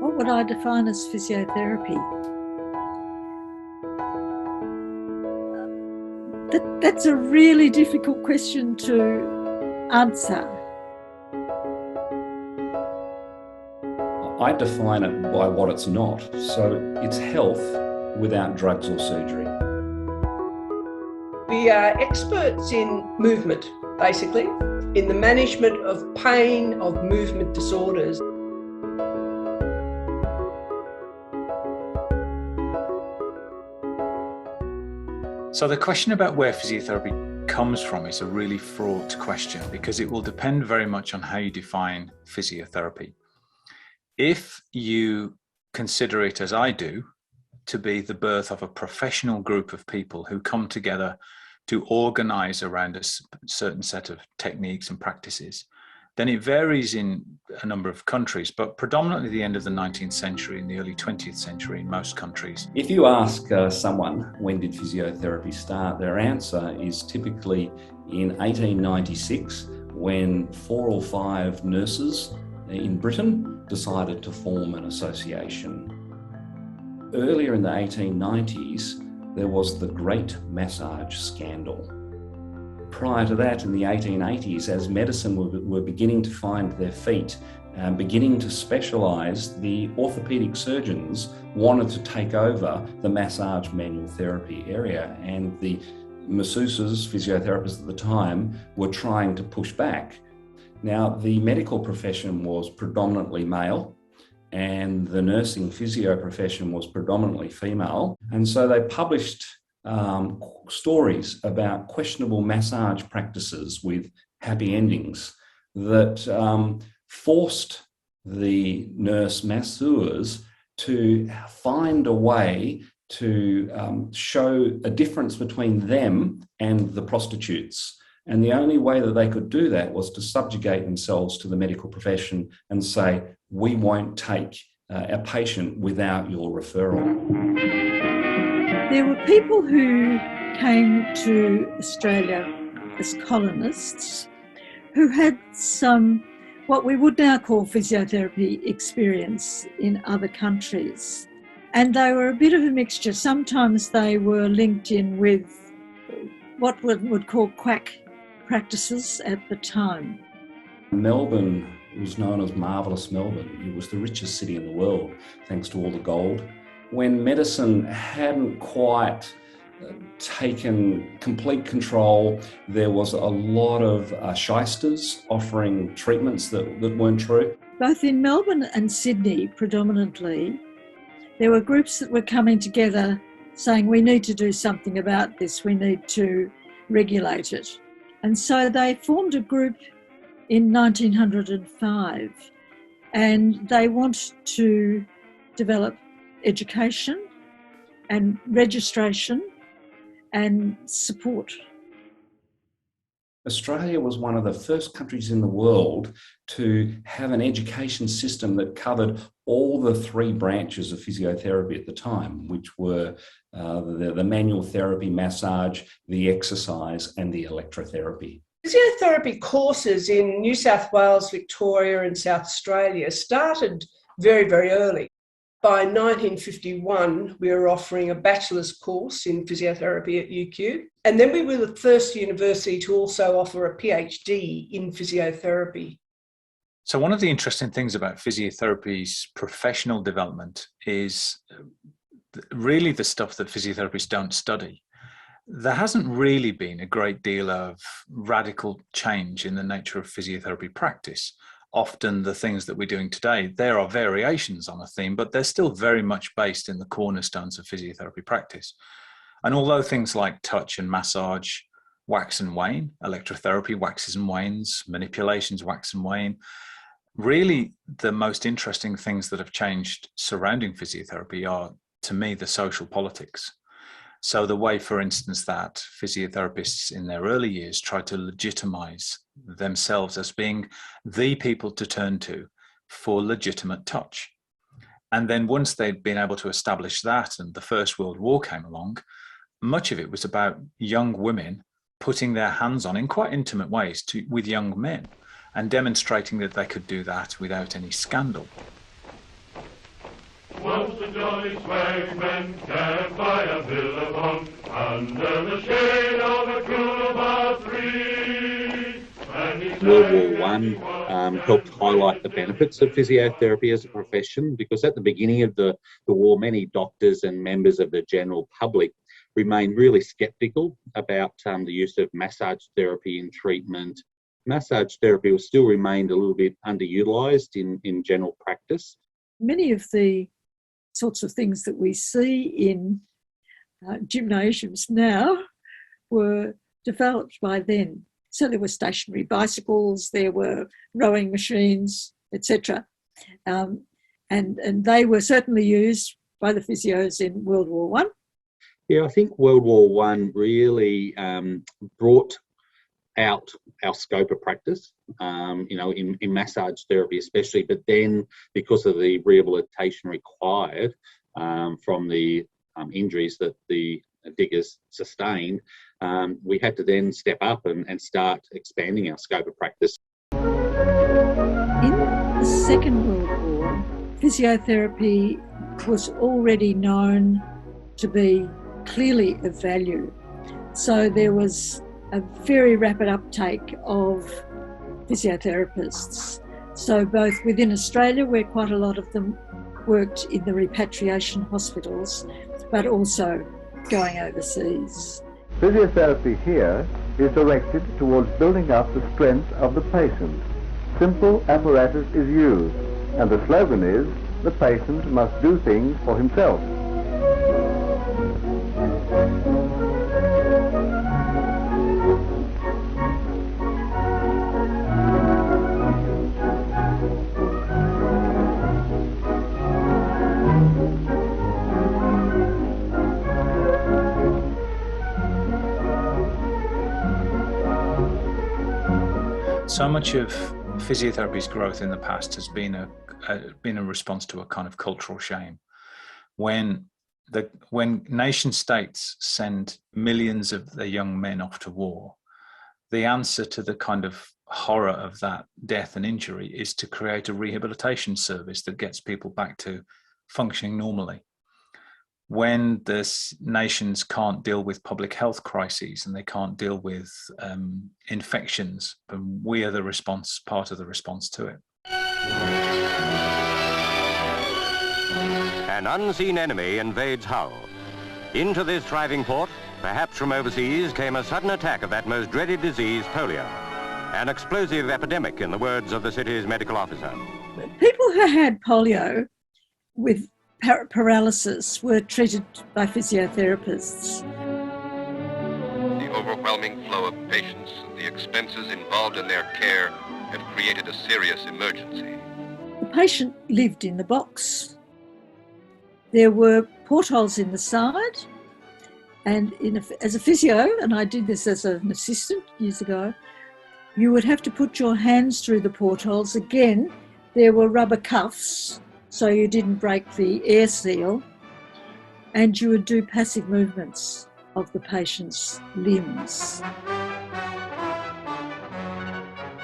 What would I define as physiotherapy? That's a really difficult question to answer. I define it by what it's not. So it's health without drugs or surgery. We are experts in movement, basically, in the management of pain, of movement disorders. So the question about where physiotherapy comes from is a really fraught question because it will depend very much on how you define physiotherapy. If you consider it, as I do, to be the birth of a professional group of people who come together to organize around a certain set of techniques and practices, then it varies in a number of countries, but predominantly the end of the 19th century and the early 20th century in most countries. If you ask someone, when did physiotherapy start, their answer is typically in 1896, when 4 or 5 nurses in Britain decided to form an association. Earlier in the 1890s, there was the Great Massage Scandal. Prior to that, in the 1880s, as medicine were beginning to find their feet, beginning to specialise, the orthopaedic surgeons wanted to take over the massage manual therapy area, and the masseuses, physiotherapists at the time, were trying to push back. Now, the medical profession was predominantly male, and the nursing physio profession was predominantly female, and so they published stories about questionable massage practices with happy endings that forced the nurse masseurs to find a way to show a difference between them and the prostitutes. And the only way that they could do that was to subjugate themselves to the medical profession and say, we won't take a patient without your referral. There were people who came to Australia as colonists who had some, what we would now call physiotherapy experience in other countries. And they were a bit of a mixture. Sometimes they were linked in with what we would call quack practices at the time. Melbourne was known as Marvellous Melbourne. It was the richest city in the world, thanks to all the gold. When medicine hadn't quite taken complete control, there was a lot of shysters offering treatments that weren't true. Both in Melbourne and Sydney, predominantly, there were groups that were coming together saying, we need to do something about this, we need to regulate it. And so they formed a group in 1905, and they wanted to develop education and registration and support. Australia was one of the first countries in the world to have an education system that covered all the 3 branches of physiotherapy at the time, which were the manual therapy, massage, the exercise, and the electrotherapy. Physiotherapy courses in New South Wales, Victoria and South Australia started very, very early. By 1951, we were offering a bachelor's course in physiotherapy at UQ. And then we were the first university to also offer a PhD in physiotherapy. So one of the interesting things about physiotherapy's professional development is really the stuff that physiotherapists don't study. There hasn't really been a great deal of radical change in the nature of physiotherapy practice. Often the things that we're doing today, there are variations on a theme, but they're still very much based in the cornerstones of physiotherapy practice. And although things like touch and massage wax and wane, electrotherapy waxes and wanes, manipulations wax and wane, really the most interesting things that have changed surrounding physiotherapy are, to me, the social politics. So the way, for instance, that physiotherapists in their early years tried to legitimize themselves as being the people to turn to for legitimate touch. And then once they'd been able to establish that and the First World War came along, much of it was about young women putting their hands on in quite intimate ways with young men and demonstrating that they could do that without any scandal. jolly swagmen camped by a billabong under the shade of a coolabah tree. World War I helped highlight the benefits of physiotherapy as a profession, because at the beginning of the war, many doctors and members of the general public remained really sceptical about the use of massage therapy in treatment. Massage therapy was still remained a little bit underutilised in general practice. Many of the sorts of things that we see in gymnasiums now were developed by then. So there were stationary bicycles, there were rowing machines, etc. And they were certainly used by the physios in World War One. Yeah, I think World War One really brought out our scope of practice, in massage therapy especially, but then because of the rehabilitation required from the injuries that the diggers sustained, we had to then step up and start expanding our scope of practice. In the Second World War, physiotherapy was already known to be clearly of value. So there was a very rapid uptake of physiotherapists. So both within Australia, where quite a lot of them worked in the repatriation hospitals, but also going overseas. Physiotherapy here is directed towards building up the strength of the patient. Simple apparatus is used, and the slogan is, the patient must do things for himself. So much of physiotherapy's growth in the past has been a response to a kind of cultural shame. When nation states send millions of their young men off to war, the answer to the kind of horror of that death and injury is to create a rehabilitation service that gets people back to functioning normally. When the nations can't deal with public health crises and they can't deal with infections, we are part of the response to it. An unseen enemy invades Hull. Into this thriving port, perhaps from overseas, came a sudden attack of that most dreaded disease, polio. An explosive epidemic, in the words of the city's medical officer. People who had polio with paralysis were treated by physiotherapists. The overwhelming flow of patients and the expenses involved in their care had created a serious emergency. The patient lived in the box. There were portholes in the side, and as a physio, and I did this as an assistant years ago, you would have to put your hands through the portholes. Again, there were rubber cuffs so you didn't break the air seal, and you would do passive movements of the patient's limbs.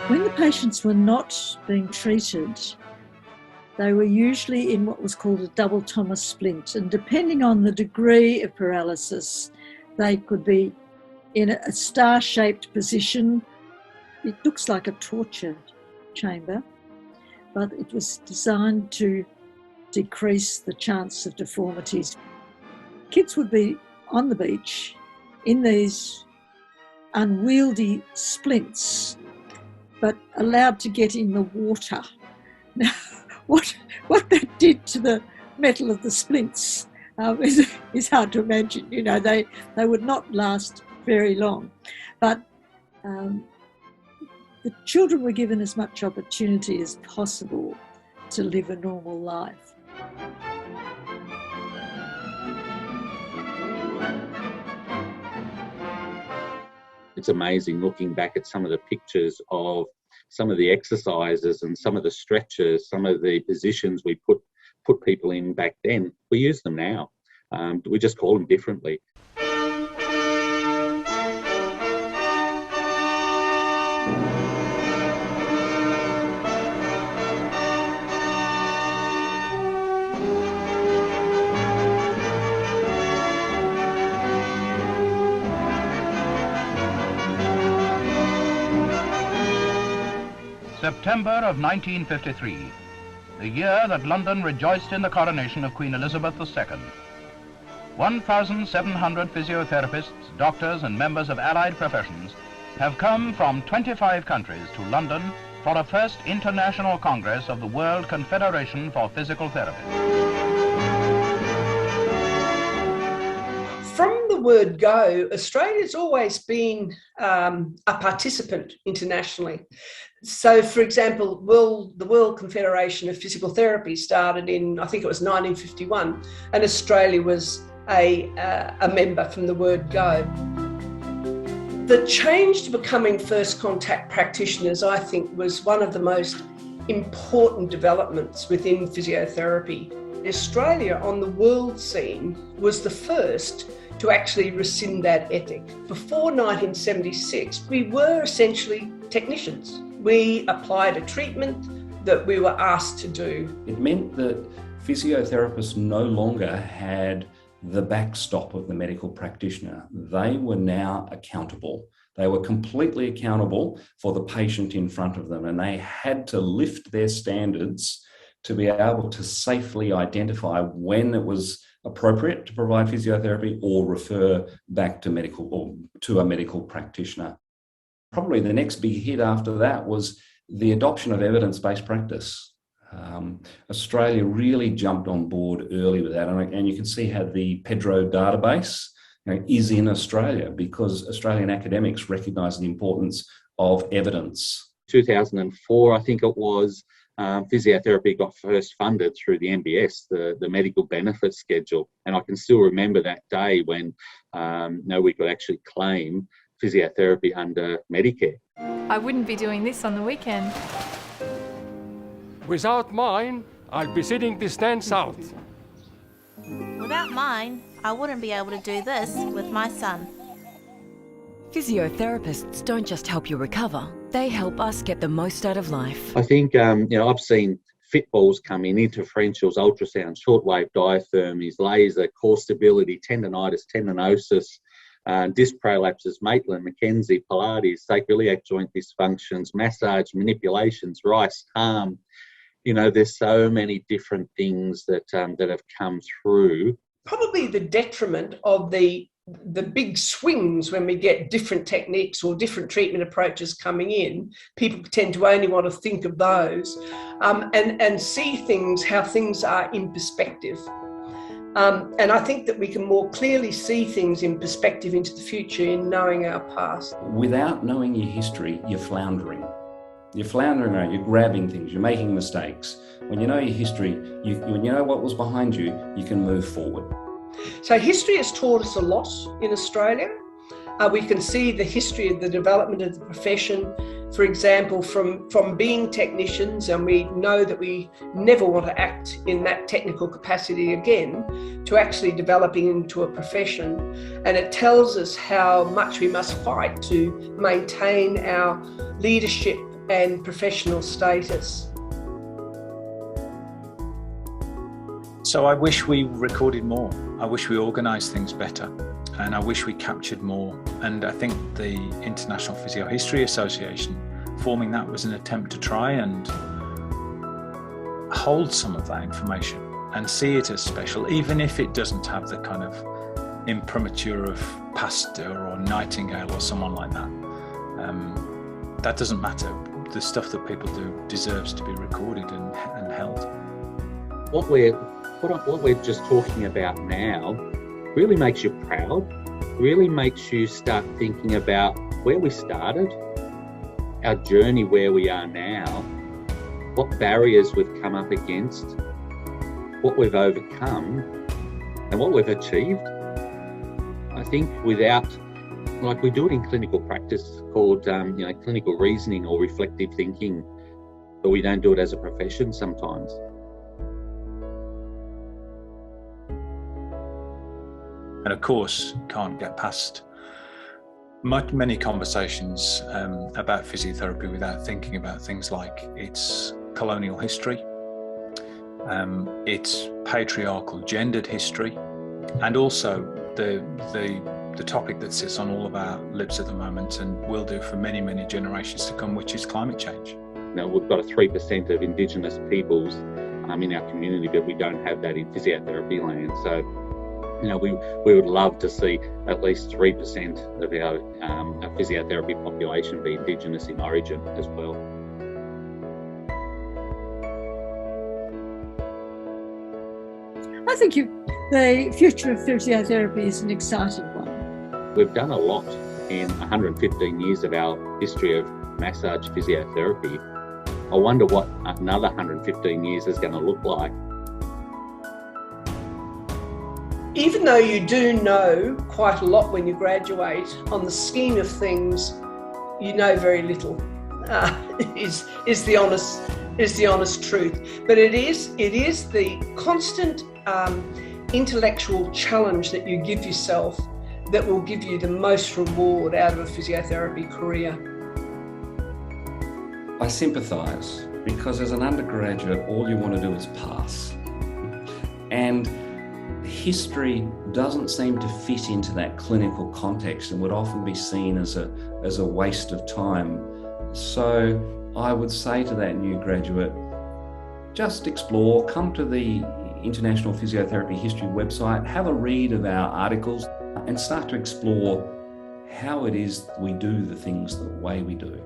When the patients were not being treated, they were usually in what was called a double Thomas splint, and depending on the degree of paralysis, they could be in a star-shaped position. It looks like a torture chamber, but it was designed to decrease the chance of deformities. Kids would be on the beach in these unwieldy splints, but allowed to get in the water. Now, what that did to the metal of the splints is hard to imagine. You know, they would not last very long. But the children were given as much opportunity as possible to live a normal life. It's amazing looking back at some of the pictures of some of the exercises and some of the stretches, some of the positions we put people in back then. We use them now. We just call them differently. September of 1953, the year that London rejoiced in the coronation of Queen Elizabeth II. 1,700 physiotherapists, doctors and members of allied professions have come from 25 countries to London for a first international congress of the World Confederation for Physical Therapy. From the word go, Australia's always been a participant internationally. So, for example, the World Confederation of Physical Therapy started in, I think it was 1951, and Australia was a member from the word go. The change to becoming first contact practitioners, I think, was one of the most important developments within physiotherapy. Australia on the world scene was the first to actually rescind that ethic. Before 1976, we were essentially technicians. We applied a treatment that we were asked to do. It meant that physiotherapists no longer had the backstop of the medical practitioner. They were now accountable. They were completely accountable for the patient in front of them, and they had to lift their standards to be able to safely identify when it was appropriate to provide physiotherapy or refer back to a medical practitioner. Probably the next big hit after that was the adoption of evidence-based practice. Australia really jumped on board early with that, and you can see how the Pedro database is in Australia because Australian academics recognise the importance of evidence. 2004, I think it was, physiotherapy got first funded through the MBS, the medical benefits schedule. And I can still remember that day when we could actually claim physiotherapy under Medicare. I wouldn't be doing this on the weekend. Without mine, I'll be sitting distance out. Without mine, I wouldn't be able to do this with my son. Physiotherapists don't just help you recover, they help us get the most out of life. I think, I've seen fit balls come in, interferentials, ultrasound, shortwave diathermies, laser, core stability, tendonitis, tendinosis, disc prolapses, Maitland, McKenzie, Pilates, sacroiliac joint dysfunctions, massage, manipulations, rice, harm. There's so many different things that have come through. Probably the detriment of the big swings when we get different techniques or different treatment approaches coming in, people tend to only want to think of those and see how things are in perspective. And I think that we can more clearly see things in perspective into the future in knowing our past. Without knowing your history, you're floundering. You're floundering around, you're grabbing things, you're making mistakes. When you know your history, when you know what was behind you, you can move forward. So history has taught us a lot in Australia. We can see the history of the development of the profession, for example, from being technicians, and we know that we never want to act in that technical capacity again, to actually developing into a profession. And it tells us how much we must fight to maintain our leadership and professional status. So I wish we recorded more. I wish we organised things better. And I wish we captured more. And I think the International Physiohistory Association, forming that was an attempt to try and hold some of that information and see it as special, even if it doesn't have the kind of imprimatur of Pasteur or Nightingale or someone like that. That doesn't matter. The stuff that people do deserves to be recorded and held. What we're just talking about now really makes you proud, really makes you start thinking about where we started, our journey where we are now, what barriers we've come up against, what we've overcome, and what we've achieved. I think like we do it in clinical practice called clinical reasoning or reflective thinking, but we don't do it as a profession sometimes. And of course, can't get past many conversations about physiotherapy without thinking about things like its colonial history, its patriarchal gendered history, and also the topic that sits on all of our lips at the moment and will do for many, many generations to come, which is climate change. we've got a 3% of Indigenous peoples in our community, but we don't have that in physiotherapy land. So, we would love to see at least 3% of our physiotherapy population be Indigenous in origin as well. I think the future of physiotherapy is an exciting one. We've done a lot in 115 years of our history of massage physiotherapy. I wonder what another 115 years is going to look like. Even though you do know quite a lot when you graduate, on the scheme of things, you know very little. Is the honest truth. But it is the constant intellectual challenge that you give yourself that will give you the most reward out of a physiotherapy career. I sympathise, because as an undergraduate, all you want to do is pass. And history doesn't seem to fit into that clinical context and would often be seen as a waste of time. So I would say to that new graduate, just explore, come to the International Physiotherapy History website, have a read of our articles and start to explore how it is we do the things the way we do.